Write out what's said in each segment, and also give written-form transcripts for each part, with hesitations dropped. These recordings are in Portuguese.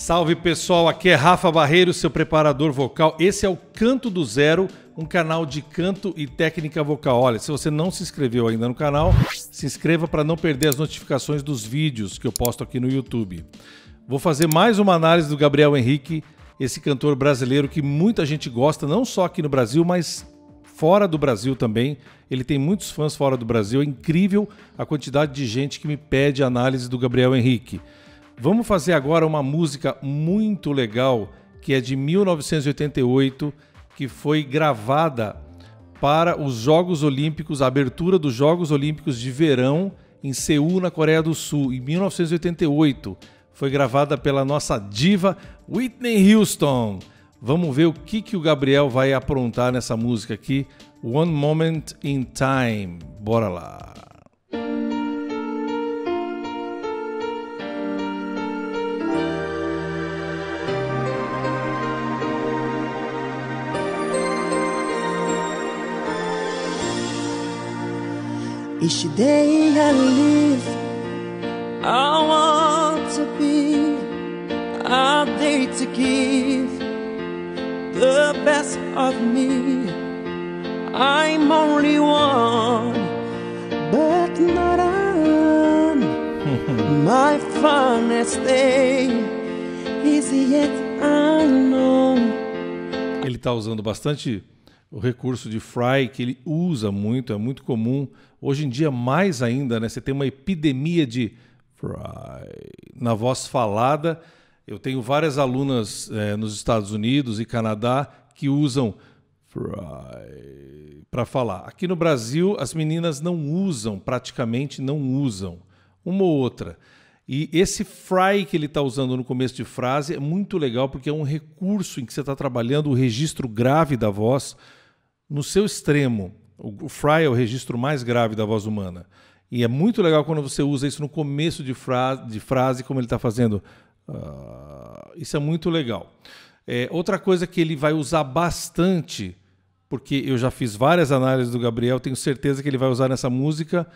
Salve pessoal, aqui é Rafa Barreiro, seu preparador vocal. Esse é o Canto do Zero, um canal de canto e técnica vocal. Olha, se você não se inscreveu ainda no canal, se inscreva para não perder as notificações dos vídeos que eu posto aqui no YouTube. Vou fazer mais uma análise do Gabriel Henrique, esse cantor brasileiro que muita gente gosta, não só aqui no Brasil, mas fora do Brasil também. Ele tem muitos fãs fora do Brasil. É incrível a quantidade de gente que me pede análise do Gabriel Henrique. Vamos fazer agora uma música muito legal, que é de 1988, que foi gravada para os Jogos Olímpicos, a abertura dos Jogos Olímpicos de Verão em Seul, na Coreia do Sul, em 1988. Foi gravada pela nossa diva Whitney Houston. Vamos ver o que o Gabriel vai aprontar nessa música aqui, One Moment in Time. Bora lá. Each day I live, I want to be a day to give the best of me. I'm only one, but not on my finest day is yet unknown. Ele está usando bastante o recurso de fry, que ele usa muito, é muito comum. Hoje em dia, mais ainda, né? Você tem uma epidemia de fry na voz falada. Eu tenho várias alunas nos Estados Unidos e Canadá que usam fry para falar. Aqui no Brasil, as meninas não usam, praticamente não usam, uma ou outra. E esse fry que ele está usando no começo de frase é muito legal, porque é um recurso em que você está trabalhando o registro grave da voz no seu extremo. O fry é o registro mais grave da voz humana. E é muito legal quando você usa isso no começo de frase, como ele está fazendo. Isso é muito legal. Outra coisa que ele vai usar bastante, porque eu já fiz várias análises do Gabriel, tenho certeza que ele vai usar nessa música,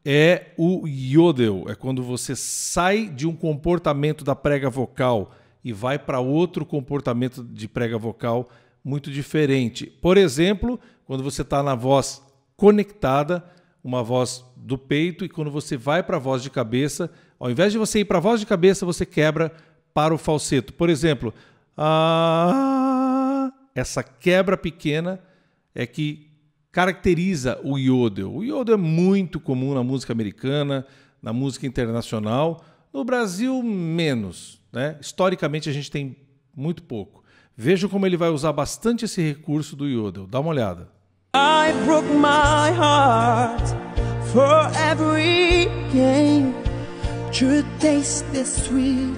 é o yodel. É quando você sai de um comportamento da prega vocal e vai para outro comportamento de prega vocal muito diferente. Por exemplo, quando você está na voz conectada, uma voz do peito, e quando você vai para a voz de cabeça, ao invés de você ir para a voz de cabeça, você quebra para o falseto. Por exemplo, essa quebra pequena é que caracteriza o yodel. O yodel é muito comum na música americana, na música internacional. No Brasil, menos, né? Historicamente, a gente tem muito pouco. Vejam como ele vai usar bastante esse recurso do yodel. Dá uma olhada. I broke my heart for every game to taste the sweet.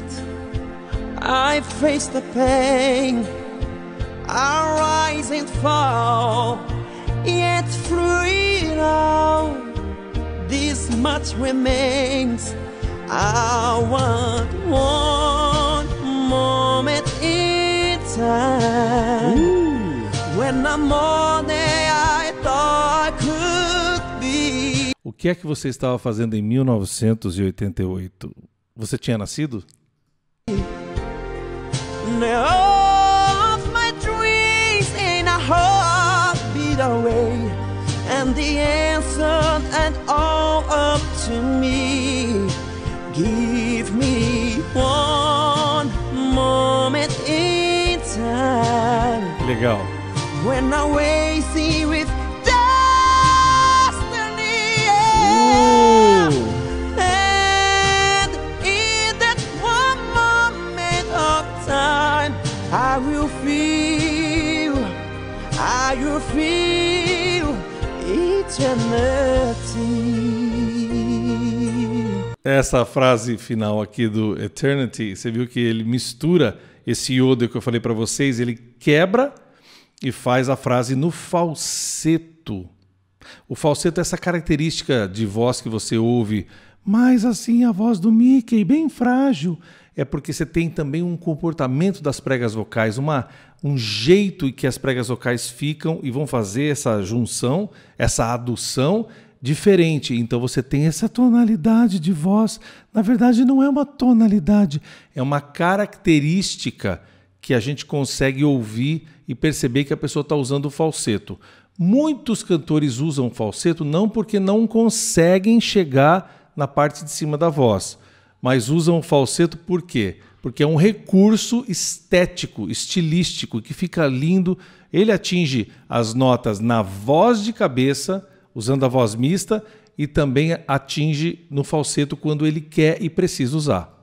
I face the pain, I rise and fall, yet through it all, this much remains. I want one moment in time. When I'm all there, I thought I could be. O que é que você estava fazendo em 1988? Você tinha nascido? Of my dreams in a heartbeat away, and the answer and all up to me. Give me one moment in time. Legal. When I wait with destiny, and in that one moment of time, I will feel eternity. Essa frase final aqui do Eternity, você viu que ele mistura esse yodel que eu falei para vocês, ele quebra e faz a frase no falseto. O falseto é essa característica de voz que você ouve, mas assim a voz do Mickey, bem frágil. É porque você tem também um comportamento das pregas vocais, um jeito em que as pregas vocais ficam e vão fazer essa junção, essa adução, diferente. Então você tem essa tonalidade de voz. Na verdade, não é uma tonalidade, é uma característica que a gente consegue ouvir e perceber que a pessoa está usando o falseto. Muitos cantores usam falseto não porque não conseguem chegar na parte de cima da voz, mas usam o falseto por quê? Porque é um recurso estético, estilístico, que fica lindo. Ele atinge as notas na voz de cabeça, usando a voz mista, e também atinge no falseto quando ele quer e precisa usar.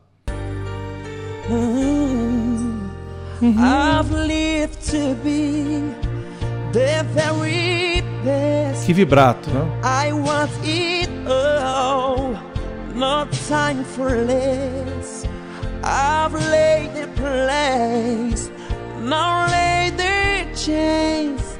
I've lived to be the very best. Que vibrato, né? I want it all, no time for less. I've laid the place, now laid the chains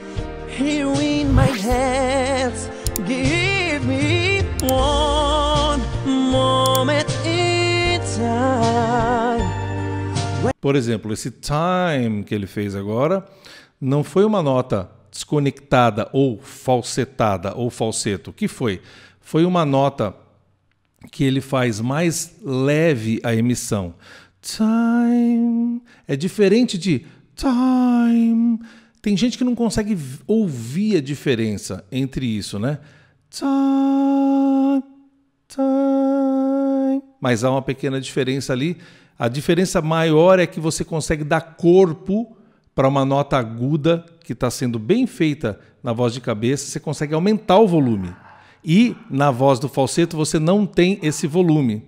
here in my hands. Give me one moment in time. Por exemplo, esse time que ele fez agora não foi uma nota desconectada ou falsetada ou falseto. O que foi? Foi uma nota que ele faz mais leve a emissão. Time é diferente de time. Tem gente que não consegue ouvir a diferença entre isso, né? Time, time. Mas há uma pequena diferença ali. A diferença maior é que você consegue dar corpo para uma nota aguda que está sendo bem feita na voz de cabeça. Você consegue aumentar o volume. E na voz do falseto você não tem esse volume.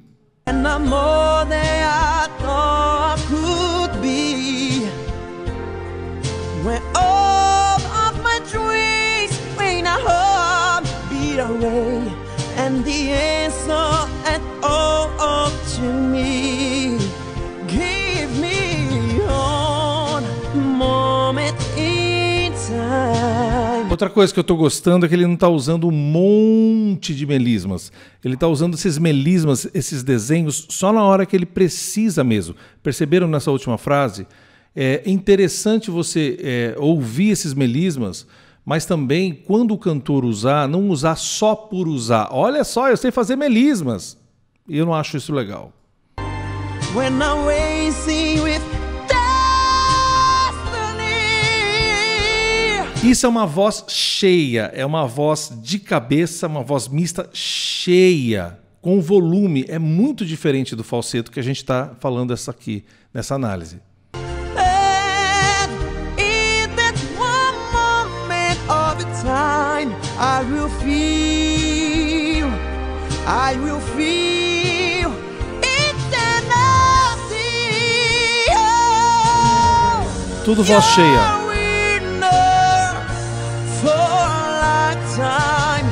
And I'm more than I thought I could be. When all of my dreams when I heart beat away, and the answer at all up to me. Give me one moment in time. Outra coisa que eu estou gostando é que ele não está usando um monte de melismas. Ele está usando esses melismas, esses desenhos, só na hora que ele precisa mesmo. Perceberam nessa última frase? É interessante você ouvir esses melismas, mas também, quando o cantor usar, não usar só por usar. Olha só, eu sei fazer melismas. E eu não acho isso legal. When I'm racing with destiny. Isso é uma voz cheia, é uma voz de cabeça, uma voz mista cheia, com volume. É muito diferente do falseto que a gente está falando essa aqui, nessa análise. And in that one moment of time, I will feel eternity. Oh, Tudo voz cheia. you're a winner for a lifetime.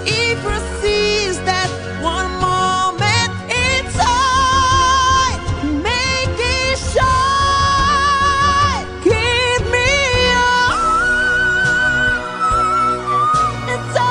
If you seize that one moment in time, make it shine. Give me a time.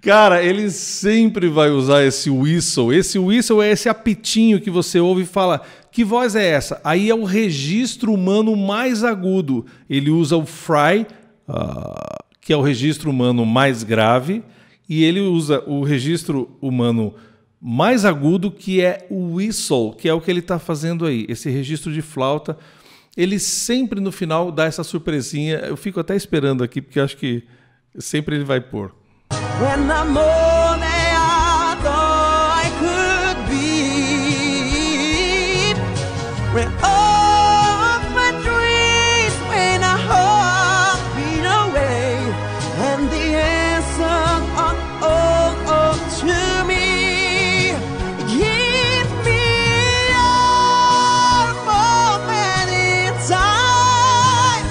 Cara, ele sempre vai usar esse whistle. Esse whistle é esse apitinho que você ouve e fala, que voz é essa? Aí é o registro humano mais agudo. Ele usa o fry, que é o registro humano mais grave, e ele usa o registro humano mais agudo, que é o whistle, que é o que ele está fazendo aí, esse registro de flauta. Ele sempre no final dá essa surpresinha. Eu fico até esperando aqui, porque acho que sempre ele vai pôr. When I'm more than I thought I could be. When all of my dreams when I heart beat away, and the answer on all up to me. Give me a moment in time.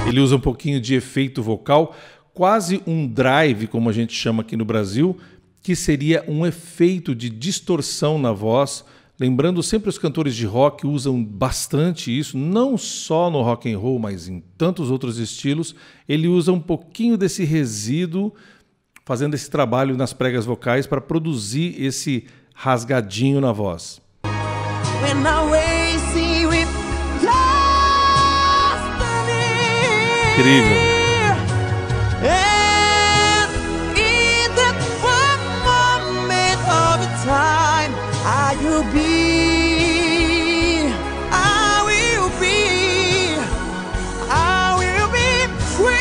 Ele usa um pouquinho de efeito vocal, quase um drive, como a gente chama aqui no Brasil, que seria um efeito de distorção na voz. Lembrando, sempre os cantores de rock usam bastante isso, não só no rock and roll, mas em tantos outros estilos. Ele usa um pouquinho desse resíduo, fazendo esse trabalho nas pregas vocais para produzir esse rasgadinho na voz. When I'm racing with destiny. Incrível. And in that one moment of time, I will be free. I will be free.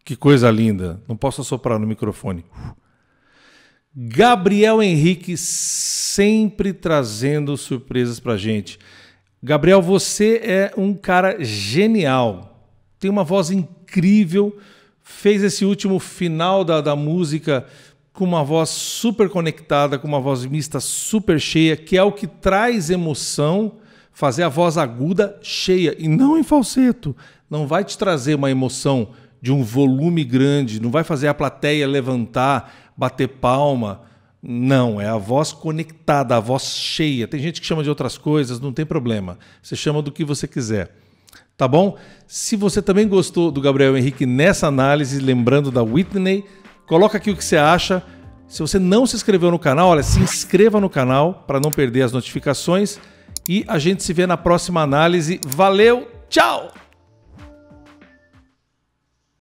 Que coisa linda. Não posso assoprar no microfone. Gabriel Henrique sempre trazendo surpresas pra gente. Gabriel, você é um cara genial. Tem uma voz incrível. Fez esse último final da música com uma voz super conectada, com uma voz mista super cheia, que é o que traz emoção, fazer a voz aguda cheia e não em falseto. Não vai te trazer uma emoção de um volume grande, não vai fazer a plateia levantar, bater palma. Não, é a voz conectada, a voz cheia. Tem gente que chama de outras coisas, não tem problema. Você chama do que você quiser. Tá bom? Se você também gostou do Gabriel Henrique nessa análise, lembrando da Whitney, coloca aqui o que você acha. Se você não se inscreveu no canal, olha, se inscreva no canal para não perder as notificações. E a gente se vê na próxima análise. Valeu, tchau!